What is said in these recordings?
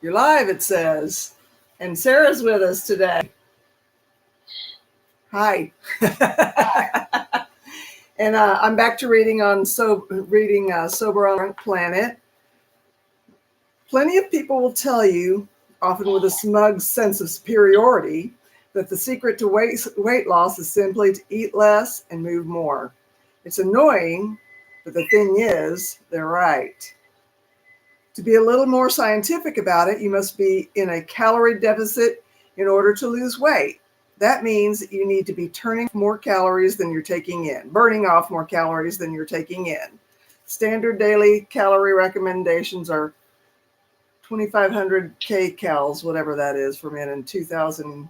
You're live, it says. And Sarah's with us today. Hi. And I'm back to reading Sober on the Planet. Plenty of people will tell you, often with a smug sense of superiority, that the secret to weight loss is simply to eat less and move more. It's annoying, but the thing is, they're right. To be a little more scientific about it, you must be in a calorie deficit in order to lose weight. That means you need to be turning more calories than you're taking in, burning off more calories than you're taking in. Standard daily calorie recommendations are 2,500 kcals, whatever that is for men, and 2,000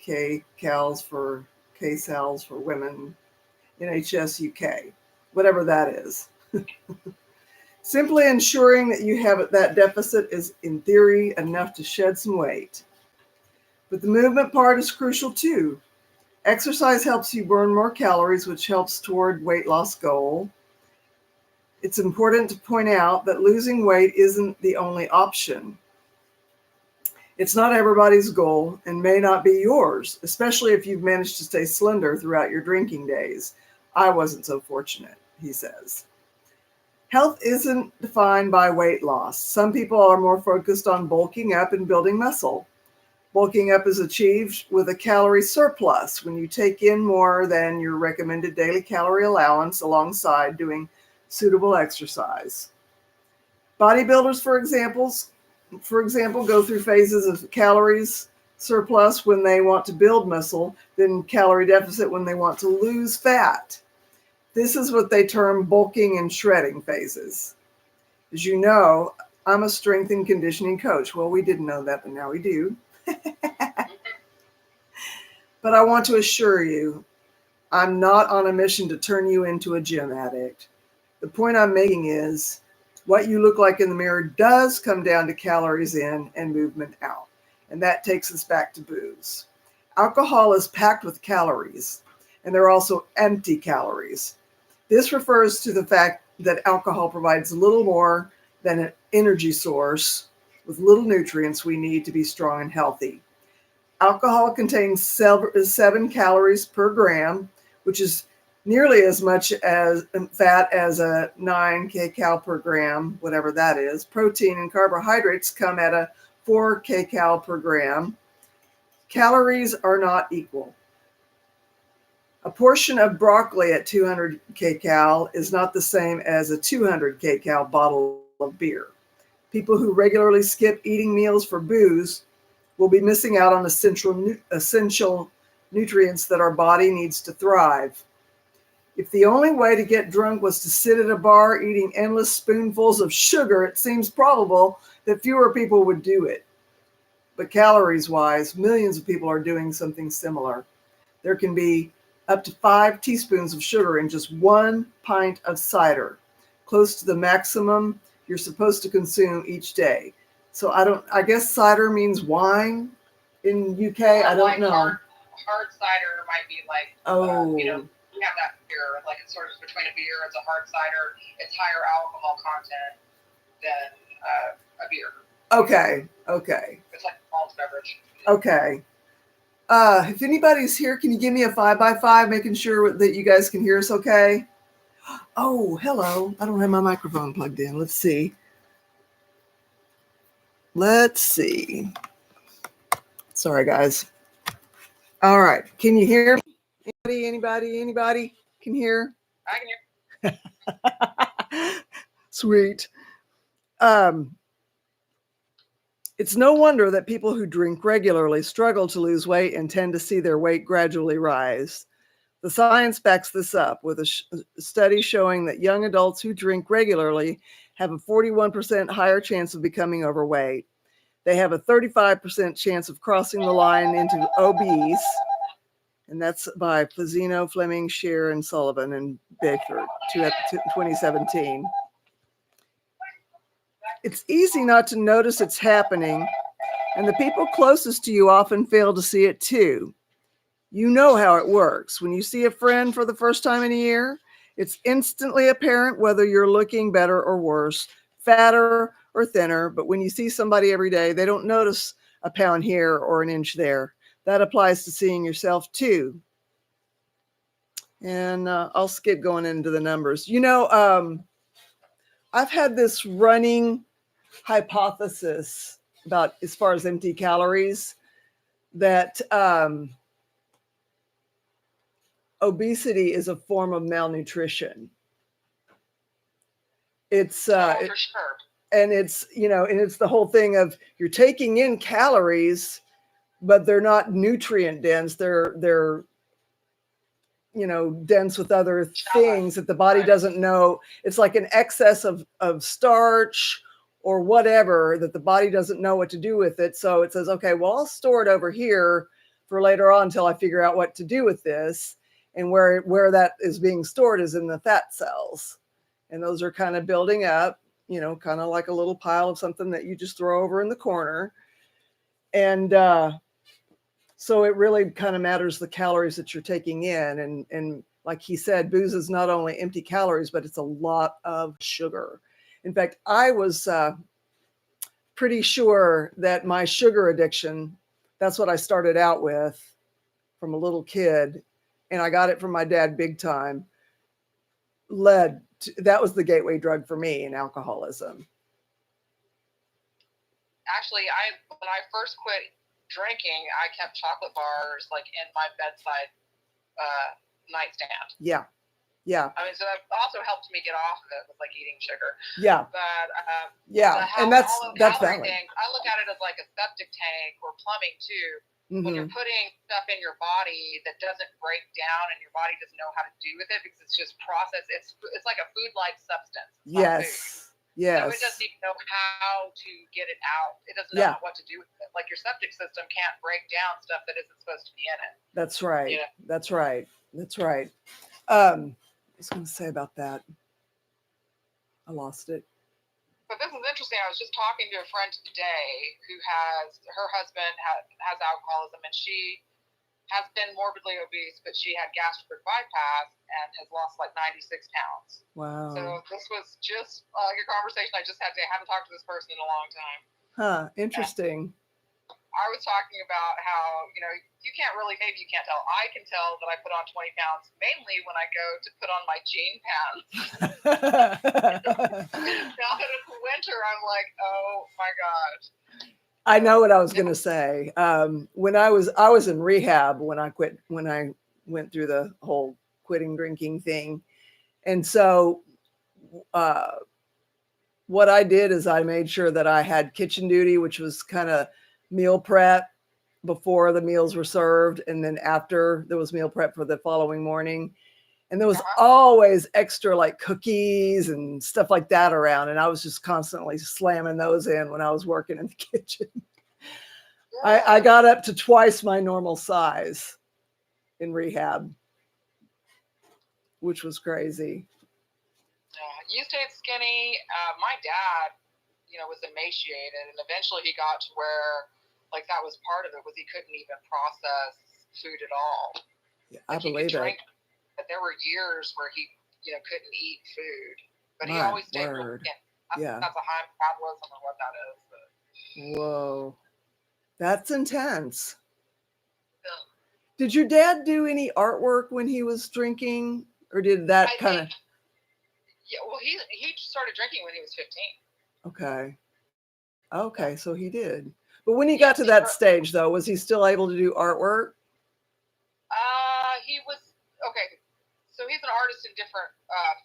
kcals for kcals for women, NHS UK, whatever that is. Simply ensuring that you have that deficit is, in theory, enough to shed some weight. But the movement part is crucial too. Exercise helps you burn more calories, which helps toward weight loss goal. It's important to point out that losing weight isn't the only option. It's not everybody's goal and may not be yours, especially if you've managed to stay slender throughout your drinking days. I wasn't so fortunate, he says. Health isn't defined by weight loss. Some people are more focused on bulking up and building muscle. Bulking up is achieved with a calorie surplus when you take in more than your recommended daily calorie allowance alongside doing suitable exercise. Bodybuilders, for example, go through phases of calories surplus when they want to build muscle, then calorie deficit when they want to lose fat. This is what they term bulking and shredding phases. As you know, I'm a strength and conditioning coach. Well, we didn't know that, but now we do. But I want to assure you, I'm not on a mission to turn you into a gym addict. The point I'm making is what you look like in the mirror does come down to calories in and movement out. And that takes us back to booze. Alcohol is packed with calories, and there are also empty calories. This refers to the fact that alcohol provides little more than an energy source with little nutrients we need to be strong and healthy. Alcohol contains 7 calories per gram, which is nearly as much as fat as a 9 kcal per gram, whatever that is. Protein and carbohydrates come at a 4 kcal per gram. Calories are not equal. A portion of broccoli at 200 kcal is not the same as a 200 kcal bottle of beer. People who regularly skip eating meals for booze will be missing out on essential nutrients that our body needs to thrive. If the only way to get drunk was to sit at a bar eating endless spoonfuls of sugar, it seems probable that fewer people would do it. But calories-wise, millions of people are doing something similar. There can be up to 5 teaspoons of sugar in just 1 pint of cider, close to the maximum you're supposed to consume each day. So I guess cider means wine in UK. I don't know. Hard cider might be like, you have that beer, like it's sort of between a beer, it's a hard cider, it's higher alcohol content than a beer. Okay. It's like a malt beverage. Okay. If anybody's here, can you give me a 5x5, making sure that you guys can hear us okay? Oh, hello. I don't have my microphone plugged in. Let's see. Sorry, guys. All right. Can you hear me? Anybody can hear? I can hear. Sweet. It's no wonder that people who drink regularly struggle to lose weight and tend to see their weight gradually rise. The science backs this up with a study showing that young adults who drink regularly have a 41% higher chance of becoming overweight. They have a 35% chance of crossing the line into obese, and that's by Flazzino, Fleming, Scheer, and Sullivan and Bickford, 2017. It's easy not to notice it's happening, and the people closest to you often fail to see it too. You know how it works. When you see a friend for the first time in a year, it's instantly apparent whether you're looking better or worse, fatter or thinner, but when you see somebody every day, they don't notice a pound here or an inch there. That applies to seeing yourself too. And I'll skip going into the numbers. I've had this running hypothesis about, as far as empty calories, that obesity is a form of malnutrition. It's for sure. And it's, and it's the whole thing of, you're taking in calories, but they're not nutrient dense. They're dense with other things that the body doesn't know. It's like an excess of starch or whatever that the body doesn't know what to do with it. So it says, okay, well, I'll store it over here for later on until I figure out what to do with this. And where that is being stored is in the fat cells. And those are kind of building up, kind of like a little pile of something that you just throw over in the corner. And so it really kind of matters the calories that you're taking in. And like he said, booze is not only empty calories, but it's a lot of sugar. In fact, I was pretty sure that my sugar addiction, that's what I started out with from a little kid, and I got it from my dad big time, that was the gateway drug for me in alcoholism. Actually, when I first quit drinking, I kept chocolate bars like in my bedside nightstand. Yeah. I mean, so that also helped me get off of it with like eating sugar. Yeah. But and that's valid. Things, I look at it as like a septic tank or plumbing too. Mm-hmm. When you're putting stuff in your body that doesn't break down and your body doesn't know how to do with it because it's just processed. It's like a food-like substance. Yes. Yes. So it doesn't even know how to get it out. It doesn't know what to do with it. Like your septic system can't break down stuff that isn't supposed to be in it. That's right. Yeah. That's right. I was going to say about that. I lost it. But this is interesting. I was just talking to a friend today who her husband has alcoholism, and she has been morbidly obese, but she had gastric bypass and has lost like 96 pounds. Wow. So this was just like a conversation I just had to haven't talked to this person in a long time. Huh. Interesting. And I was talking about how, you can't really, maybe you can't tell. I can tell that I put on 20 pounds, mainly when I go to put on my jean pants. Now that it's winter, I'm like, oh my gosh. I know what I was going to say. When I was in rehab when I went through the whole quitting drinking thing. And so what I did is I made sure that I had kitchen duty, which was kind of meal prep before the meals were served. And then after, there was meal prep for the following morning. And there was always extra like cookies and stuff like that around. And I was just constantly slamming those in when I was working in the kitchen. I got up to twice my normal size in rehab, which was crazy. You stayed skinny. My dad, was emaciated. And eventually he got to where like that was part of it was he couldn't even process food at all. Yeah, I believe it. But there were years where he, couldn't eat food, but he always stayed real skinny. That's a high metabolism or what that is. But. Whoa, that's intense. Yeah. Did your dad do any artwork when he was drinking, or did that kind of? Yeah, well, he started drinking when he was 15. Okay, so he did. But when he got to that stage, though, was he still able to do artwork? He was okay. So he's an artist in different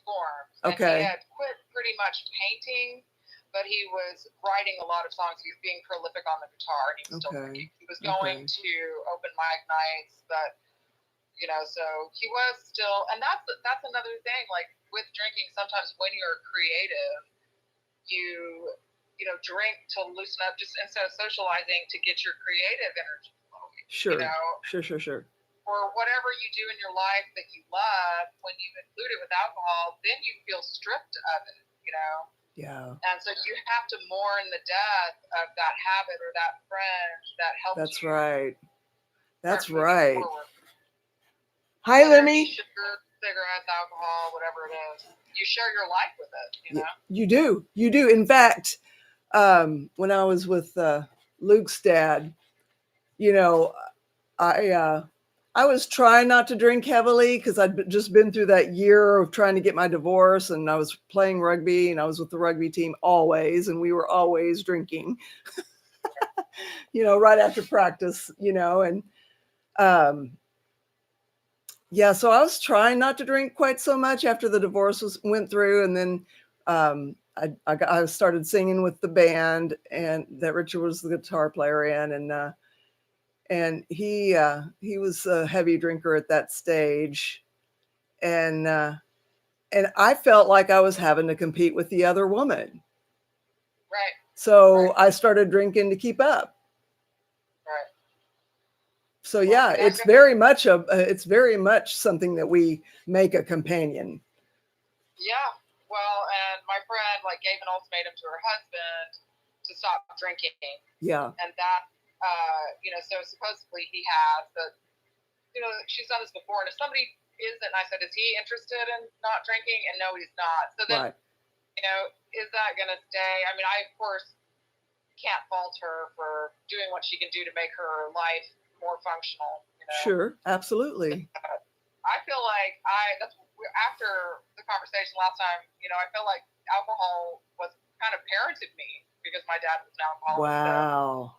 forms. Okay. And he had quit pretty much painting, but he was writing a lot of songs. He was being prolific on the guitar, and he was still drinking. He was going to open mic nights, but so he was still. And that's another thing. Like with drinking, sometimes when you're creative, you drink to loosen up, just instead of socializing, to get your creative energy flowing. Sure. Sure. Or whatever you do in your life that you love, when you include it with alcohol, then you feel stripped of it, Yeah. And so you have to mourn the death of that habit or that friend that helped That's you. Right. That's right. Forward. Hi, Lemmy. Sugar, cigarettes, alcohol, whatever it is. You share your life with it, You do. In fact, when I was with Luke's dad, you know, I was trying not to drink heavily because just been through that year of trying to get my divorce, and I was playing rugby, and I was with the rugby team always, and we were always drinking, right after practice, and yeah, so I was trying not to drink quite so much after the divorce went through, and then I started singing with the band, and that Richard was the guitar player in, and he was a heavy drinker at that stage, and I felt like I was having to compete with the other woman. Right. So I started drinking to keep up. Right. So yeah, it's very much something that we make a companion. Yeah. Well, and my friend gave an ultimatum to her husband to stop drinking. Yeah. And that, so supposedly he has, but she's done this before. And if somebody isn't, I said, is he interested in not drinking? And no, he's not. So then, is that going to stay? I mean, I of course can't fault her for doing what she can do to make her life more functional. Sure, absolutely. I feel like after the conversation last time, I feel like alcohol was kind of parented me because my dad was an alcoholic. Wow.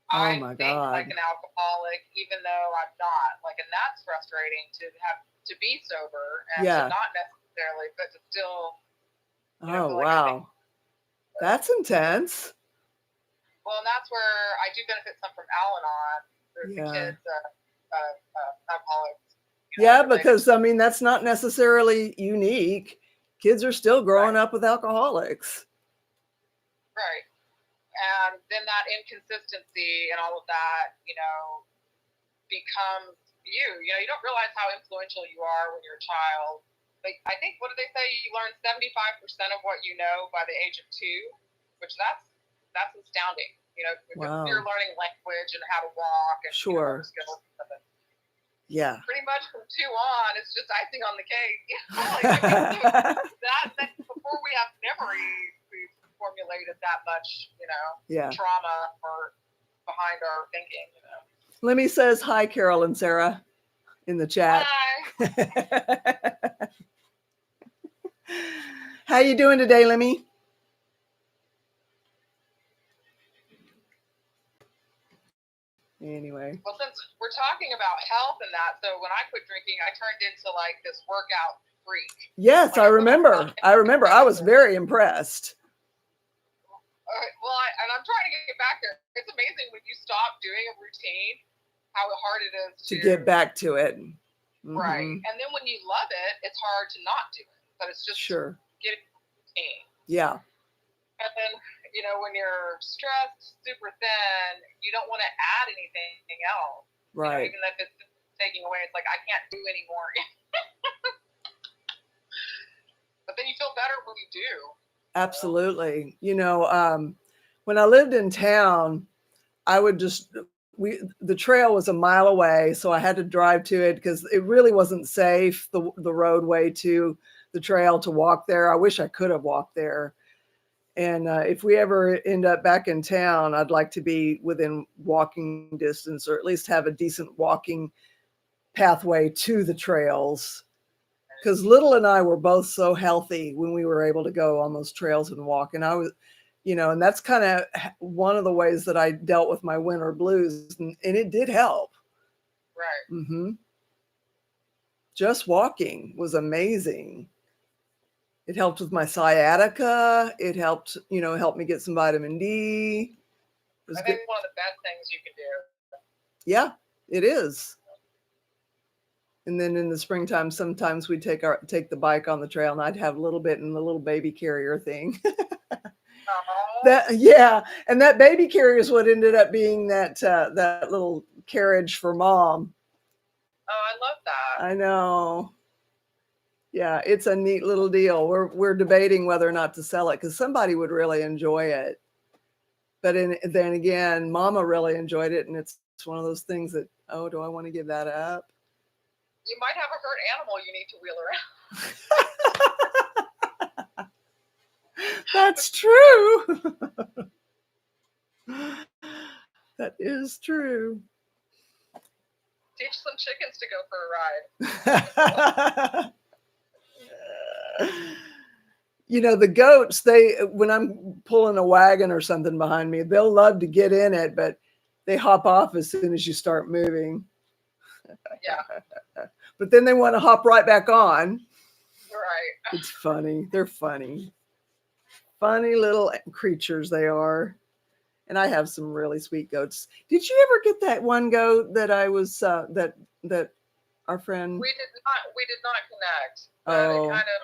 So oh my think God. like an alcoholic, even though I'm not. And that's frustrating to be sober and to not necessarily, but to still. Oh wow, that's intense. Well, and that's where I do benefit some from Al-Anon for the kids, alcoholics. Yeah, because I mean that's not necessarily unique. Kids are still growing up with alcoholics. Right. And then that inconsistency and all of that, becomes you. You don't realize how influential you are when you're a child. But I think, what do they say? You learn 75% of what you know by the age of 2, which that's astounding. Wow. You're learning language and how to walk and skills. Yeah. Pretty much from 2 on, it's just icing on the cake. That before we have memories, we've formulated that much, trauma or behind our thinking. Lemmy says hi, Carol and Sarah, in the chat. Hi. How you doing today, Lemmy? Anyway. Well, since we're talking about health and that, so when I quit drinking, I turned into this workout freak. Yes, I remember. I was very impressed. Well, and I'm trying to get back there. It's amazing when you stop doing a routine, how hard it is to get back to it. Mm-hmm. Right. And then when you love it, it's hard to not do it. But it's just getting routine. Yeah. And then, when you're stressed, super thin, you don't want to add anything else. Right. Even if it's taking away, it's like, I can't do anymore. But then you feel better when you do. Absolutely. When I lived in town, I would the trail was a mile away, so I had to drive to it because it really wasn't safe, the roadway to the trail, to walk there. I wish I could have walked there. And if we ever end up back in town, I'd like to be within walking distance, or at least have a decent walking pathway to the trails. Because Little and I were both so healthy when we were able to go on those trails and walk. And I was, and that's kind of one of the ways that I dealt with my winter blues. And it did help. Right. Mm-hmm. Just walking was amazing. It helped with my sciatica. It helped, help me get some vitamin D. I think it's one of the best things you can do. Yeah, it is. And then in the springtime, sometimes we take the bike on the trail, and I'd have a little bit in the little baby carrier thing. And that baby carrier is what ended up being that little carriage for Mom. Oh, I love that. I know. Yeah, it's a neat little deal. We're debating whether or not to sell it because somebody would really enjoy it. But then again, Mama really enjoyed it, and it's one of those things that, do I want to give that up? You might have a hurt animal you need to wheel That's true. That is true. Teach some chickens to go for a ride. You know, the goats, when I'm pulling a wagon or something behind me, they'll love to get in it, but they hop off as soon as you start moving. Yeah. But then they want to hop right back on. Right. It's funny. They're funny. Funny little creatures they are. And I have some really sweet goats. Did you ever get that one goat that I was that our friend? We did not connect. But it kind of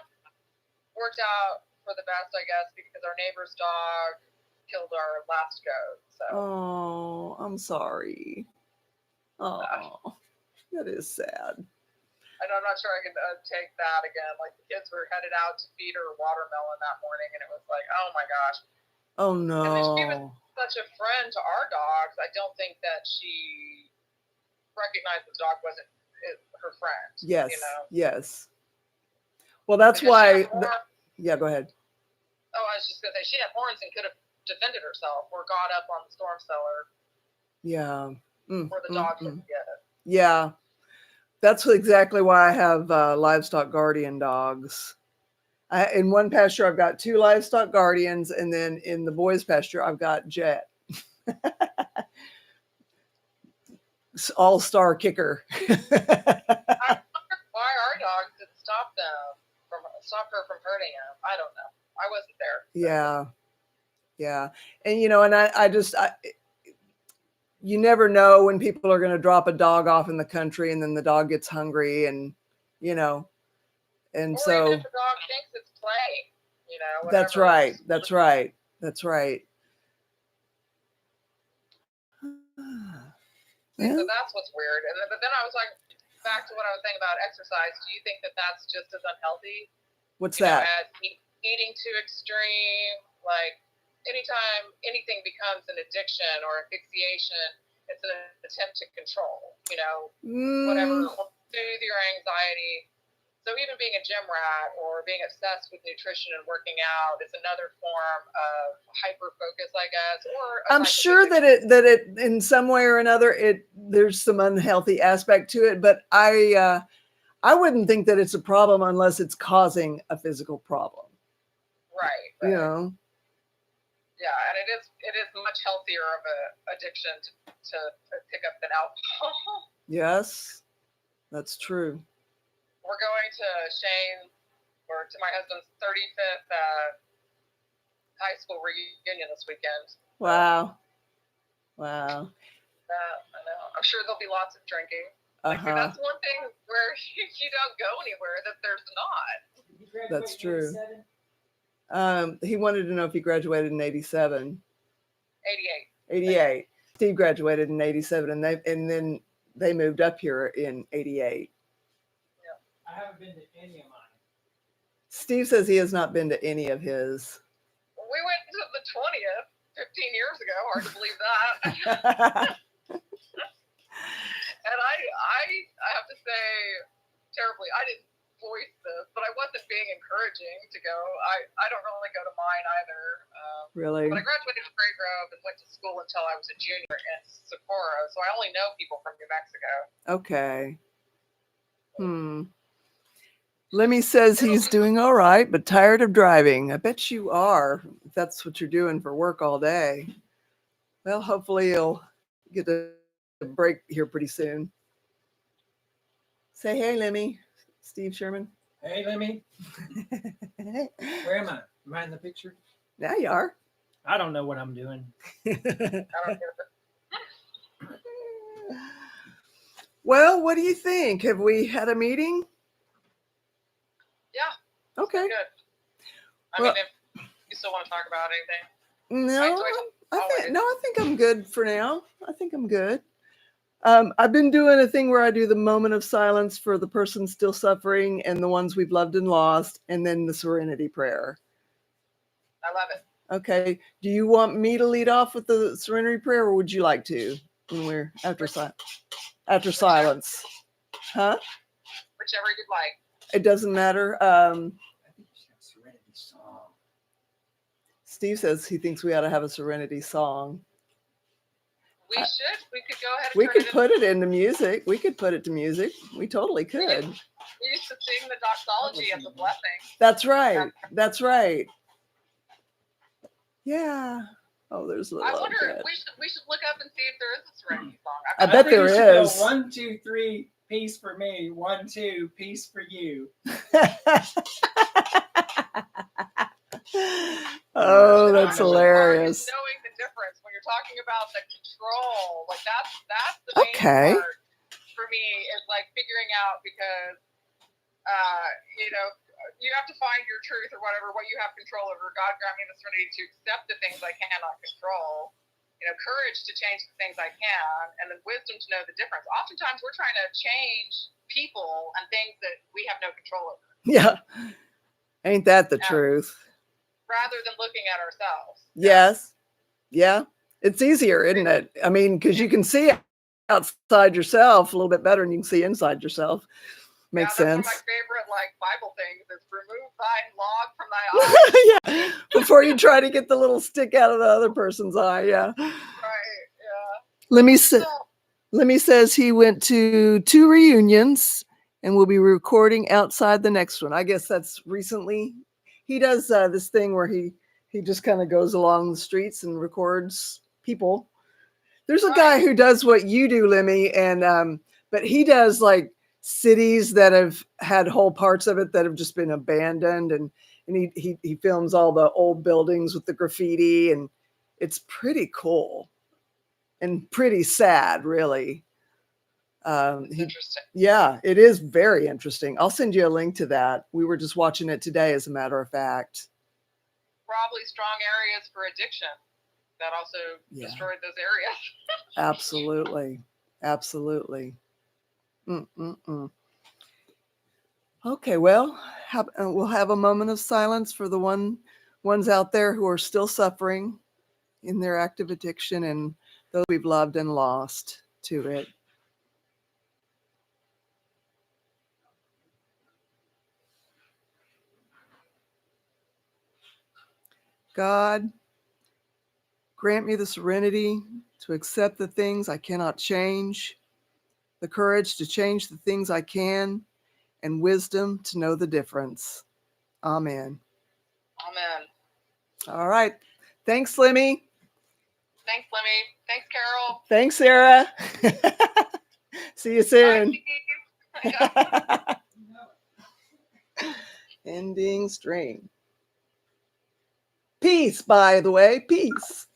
worked out for the best, I guess, because our neighbor's dog killed our last goat. So. Oh, I'm sorry. Oh, that is sad. And I'm not sure I can take that again. Like the kids were headed out to feed her watermelon that morning, and it was like, oh my gosh. Oh no. And then she was such a friend to our dogs. I don't think that she recognized the dog wasn't her friend. Yes. You know? Yes. Well, that's why. Yeah, go ahead. Oh, I was just gonna say she had horns and could have defended herself or got up on the storm cellar. Yeah. Where the dog couldn't get it. Yeah. That's exactly why I have livestock guardian dogs. In one pasture, I've got 2 livestock guardians, and then in the boys' pasture, I've got Jet. All-star kicker. I wonder why our dogs didn't stop her from hurting him. I don't know. I wasn't there. Yeah. Yeah. And, you know, and you never know when people are going to drop a dog off in the country and then the dog gets hungry and, you know, and or so. Even if the dog thinks it's play, you know. That's right. That's right. That's right. Yeah. So that's what's weird. But then I was like, back to what I was saying about exercise. Do you think that that's just as unhealthy? What's that? As eating too extreme, like anytime anything becomes an addiction or a fixation, it's an attempt to control, you know, whatever, soothe your anxiety. So even being a gym rat or being obsessed with nutrition and working out is another form of hyper focus, I guess. Or I'm sure that it in some way or another there's some unhealthy aspect to it, but I wouldn't think that it's a problem unless it's causing a physical problem. Right. You know. Yeah, and it is much healthier of a addiction to pick up than alcohol. Yes, that's true. We're going to Shane or to my husband's 35th high school reunion this weekend. Wow. Wow. I know. I'm sure there'll be lots of drinking. Like, that's one thing where you don't go anywhere that there's not. That's true. He wanted to know if he graduated in 87. 88. Steve graduated in 87, and then they moved up here in 88. I haven't been to any of mine. Steve says he has not been to any of his. We went to the 20th 15 years ago. Hard to believe that. And I have to say, terribly, I didn't voice this, but I wasn't being encouraging to go. I don't really go to mine either. Really? But I graduated from Grey Grove and went to school until I was a junior in Socorro, so I only know people from New Mexico. Okay. Lemmy says he's doing all right, but tired of driving. I bet you are, if that's what you're doing for work all day. Well, hopefully you'll get a break here pretty soon. Say hey, Lemmy. Steve Sherman. Hey, Lemmy. Where am I? Am I in the picture? Now you are. I don't know what I'm doing. Well, what do you think? Have we had a meeting? Yeah. Okay. Good. I mean, if you still want to talk about anything. No, I think I'm good for now. I think I'm good. I've been doing a thing where I do the moment of silence for the person still suffering and the ones we've loved and lost, and then the serenity prayer. I love it. Okay. Do you want me to lead off with the serenity prayer, or would you like to when we're after silence? Huh? Whichever you'd like. It doesn't matter. I think you should have Serenity song. Steve says he thinks we ought to have a Serenity song. We should. We could go ahead and We turn could it put it into music. We could put it to music. We totally could. We used to sing the doxology of the blessing. That's right. That's right. Yeah. Oh, there's a little. I wonder. We should look up and see if there is a Serenity song. I bet there is. Go 1, 2, 3, peace for me. 1, 2, peace for you. Oh, that's hilarious. Knowing the difference when you're talking about the control, like that's the main part for me is like figuring out because you have to find your truth or whatever, what you have control over. God grant me the serenity to accept the things I cannot control. Courage to change the things I can, and then wisdom to know the difference. Oftentimes, we're trying to change people and things that we have no control over. Yeah, ain't that the truth? Rather than looking at ourselves. Yes. Yeah. It's easier, isn't it? I mean, because you can see outside yourself a little bit better than you can see inside yourself. Makes sense. One of my favorite Bible things is remove thine log from thy eye. Yeah. Before you try to get the little stick out of the other person's eye. Yeah. Right. Yeah. Lemmy says he went to 2 reunions and will be recording outside the next one. I guess that's recently. He does this thing where he just kind of goes along the streets and records people. There's a guy who does what you do, Lemmy, and but he does like cities that have had whole parts of it that have just been abandoned, and he films all the old buildings with the graffiti, and it's pretty cool and pretty sad, really. Interesting. Yeah, it is very interesting. I'll send you a link to that. We were just watching it today, as a matter of fact. Probably strong areas for addiction that also destroyed those areas. Absolutely. Absolutely. Okay, well, we'll have a moment of silence for the ones out there who are still suffering in their active addiction and those we've loved and lost to it. God, grant me the serenity to accept the things I cannot change, the courage to change the things I can, and wisdom to know the difference. Amen. Amen. All right. Thanks, Lemmy. Thanks, Lemmy. Thanks, Carol. Thanks, Sarah. See you soon. Ending stream. Peace, by the way. Peace.